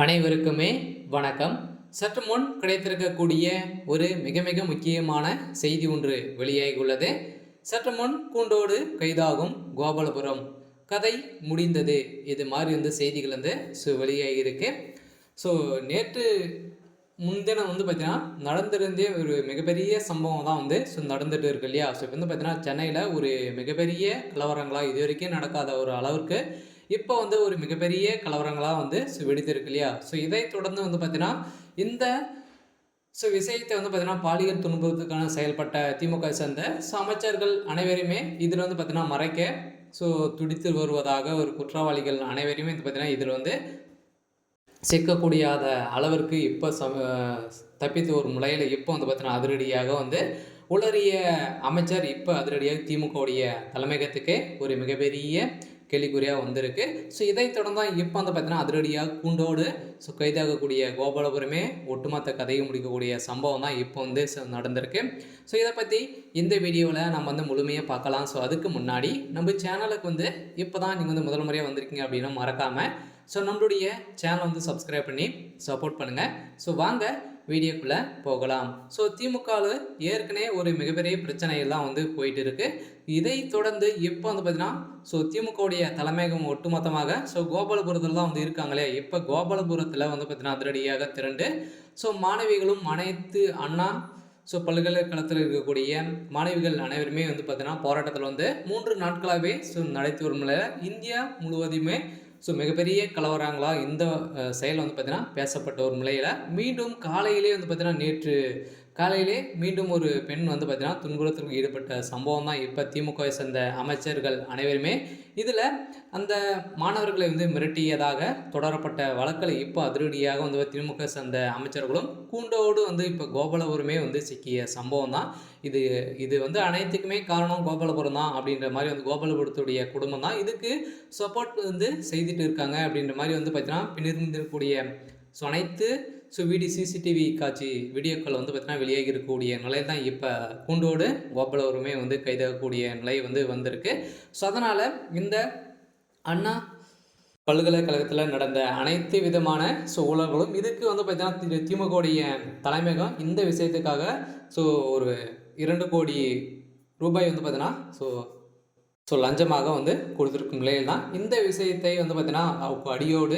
அனைவருக்குமே வணக்கம். சற்று முன் கிடைத்திருக்கக்கூடிய ஒரு மிக மிக முக்கியமான செய்தி ஒன்று வெளியாகியுள்ளது. சற்று முன் கூண்டோடு கைதாகும் கோபாலபுரம் கதை முடிந்தது. இது மாதிரி செய்திகள் வெளியாகியிருக்கு. ஸோ நேற்று முன்தினம் பார்த்தீங்கன்னா நடந்திருந்தே ஒரு மிகப்பெரிய சம்பவம் தான் நடந்துட்டு இருக்கு இல்லையா? ஸோ இப்போ பார்த்தீங்கன்னா சென்னையில் ஒரு மிகப்பெரிய கலவரங்களாக இது வரைக்கும் நடக்காத ஒரு அளவுக்கு இப்போ ஒரு மிகப்பெரிய கலவரங்களாக வெடித்திருக்கு இல்லையா? ஸோ இதை தொடர்ந்து பார்த்தீங்கன்னா இந்த விஷயத்தை பார்த்தீங்கன்னா பாலியல் துன்புறுத்தலுக்கான செயல்பட்ட திமுக சேர்ந்த அமைச்சர்கள் அனைவருமே இதில் பார்த்தீங்கன்னா மறைக்க துடித்து வருவதாக ஒரு குற்றவாளிகள் அனைவருமே பார்த்தீங்கன்னா இதில் சிக்கக்கூடியாத அளவிற்கு இப்போ தப்பித்து ஒரு முறையில் இப்போ பார்த்தீங்கன்னா அதிரடியாக உளறிய அமைச்சர் இப்போ அதிரடியாக திமுகவுடைய தலைமையகத்துக்கு ஒரு மிகப்பெரிய கேள்விக்குறியாக வந்திருக்கு. ஸோ இதை தொடர்ந்து தான் இப்போ பார்த்தீங்கன்னா அதிரடியாக கூண்டோடு கைதாகக்கூடிய கோபாலபுரமே ஒட்டுமொத்த கதையை முடிக்கக்கூடிய சம்பவம் தான் இப்போ நடந்திருக்கு. ஸோ இதை பற்றி இந்த வீடியோவில் நம்ம முழுமையாக பார்க்கலாம். ஸோ அதுக்கு முன்னாடி நம்ம சேனலுக்கு இப்போ தான் நீங்கள் முதல் முறையாக வந்திருக்கீங்க அப்படின்னா மறக்காமல் நம்மளுடைய சேனலை சப்ஸ்கிரைப் பண்ணி சப்போர்ட் பண்ணுங்கள். ஸோ வாங்க வீடியோக்குள்ளே போகலாம். ஸோ திமுகவில் ஏற்கனவே ஒரு மிகப்பெரிய பிரச்சனையெல்லாம் போயிட்டு இருக்குது. இதை தொடர்ந்து இப்போ பார்த்தீங்கன்னா திமுகவுடைய தலைமையகம் ஒட்டுமொத்தமாக கோபாலபுரத்தில் தான் இருக்காங்களே. இப்போ கோபாலபுரத்தில் பார்த்தீங்கன்னா அதிரடியாக திரண்டு மாணவிகளும் அனைத்து அண்ணா பல்கலைக்கழகத்தில் இருக்கக்கூடிய மாணவிகள் அனைவருமே பார்த்தீங்கன்னா போராட்டத்தில் 3 நாட்களாகவே நடத்தி வரும் நிலையில் இந்தியா முழுவதுமே மிகப்பெரிய கலவரங்களாக இந்த செயல் பார்த்தீங்கன்னா பேசப்பட்ட ஒரு நிலையில் மீண்டும் காலையிலே பார்த்தீங்கன்னா நேற்று காலையிலே மீண்டும் ஒரு பெண் பார்த்தீங்கன்னா துன்புறுத்தலுக்கு ஈடுபட்ட சம்பவம் தான் இப்போ திமுகவை சேர்ந்த அமைச்சர்கள் அனைவருமே இதில் அந்த மாணவர்களை மிரட்டியதாக தொடரப்பட்ட வழக்கில் இப்போ அதிரடியாக திமுக சேர்ந்த அமைச்சர்களும் கூண்டோடு இப்போ கோபாலபுரமே சிக்கிய சம்பவம் தான் இது. இது அனைத்துக்குமே காரணம் கோபாலபுரம் தான் அப்படின்ற மாதிரி கோபாலபுரத்துடைய குடும்பம் தான் இதுக்கு சப்போர்ட் செய்துட்டு இருக்காங்க அப்படின்ற மாதிரி பார்த்தீங்கன்னா பின்னிருந்திருக்கக்கூடிய அனைத்து சிசிடிவி காட்சி வீடியோக்கள் பார்த்தீங்கன்னா வெளியாகி இருக்கக்கூடிய நிலையில் தான் இப்போ கூண்டோடு கோபாலபுரமே கைதாகக்கூடிய நிலை வந்திருக்கு. ஸோ அதனால் இந்த அண்ணா பல்கலைக்கழகத்தில் நடந்த அனைத்து விதமான ஊழல்களும் இதுக்கு பார்த்தீங்கன்னா திமுகவுடைய தலைமையகம் இந்த விஷயத்துக்காக ஒரு 2 கோடி ரூபாய் பார்த்தீங்கன்னா லஞ்சமாக கொடுத்துருக்கும் நிலையில் தான் இந்த விஷயத்தை பார்த்தீங்கன்னா அடியோடு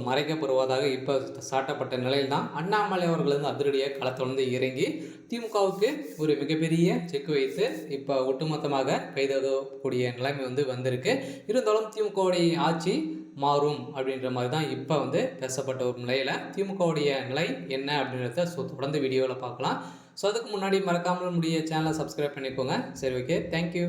மறைக்கப்படுவதாக இப்போ சாட்டப்பட்ட நிலையில் தான் அண்ணாமலை அவர்கள் அதிரடியாக களத்தை இறங்கி திமுகவுக்கு ஒரு மிகப்பெரிய செக் வைத்து இப்போ ஒட்டுமொத்தமாக கைதாகக்கூடிய நிலைமை வந்திருக்கு. இருந்தாலும் திமுகவுடைய ஆட்சி மாறும் அப்படின்ற மாதிரி தான் இப்போ பேசப்பட்ட ஒரு நிலையில் திமுகவுடைய நிலை என்ன அப்படின்றத தொடர்ந்து வீடியோவில் பார்க்கலாம். அதுக்கு முன்னாடி மறக்காமல் நம்முடைய சேனலை சப்ஸ்கிரைப் பண்ணிக்கோங்க. சரி, ஓகே, தேங்க்யூ.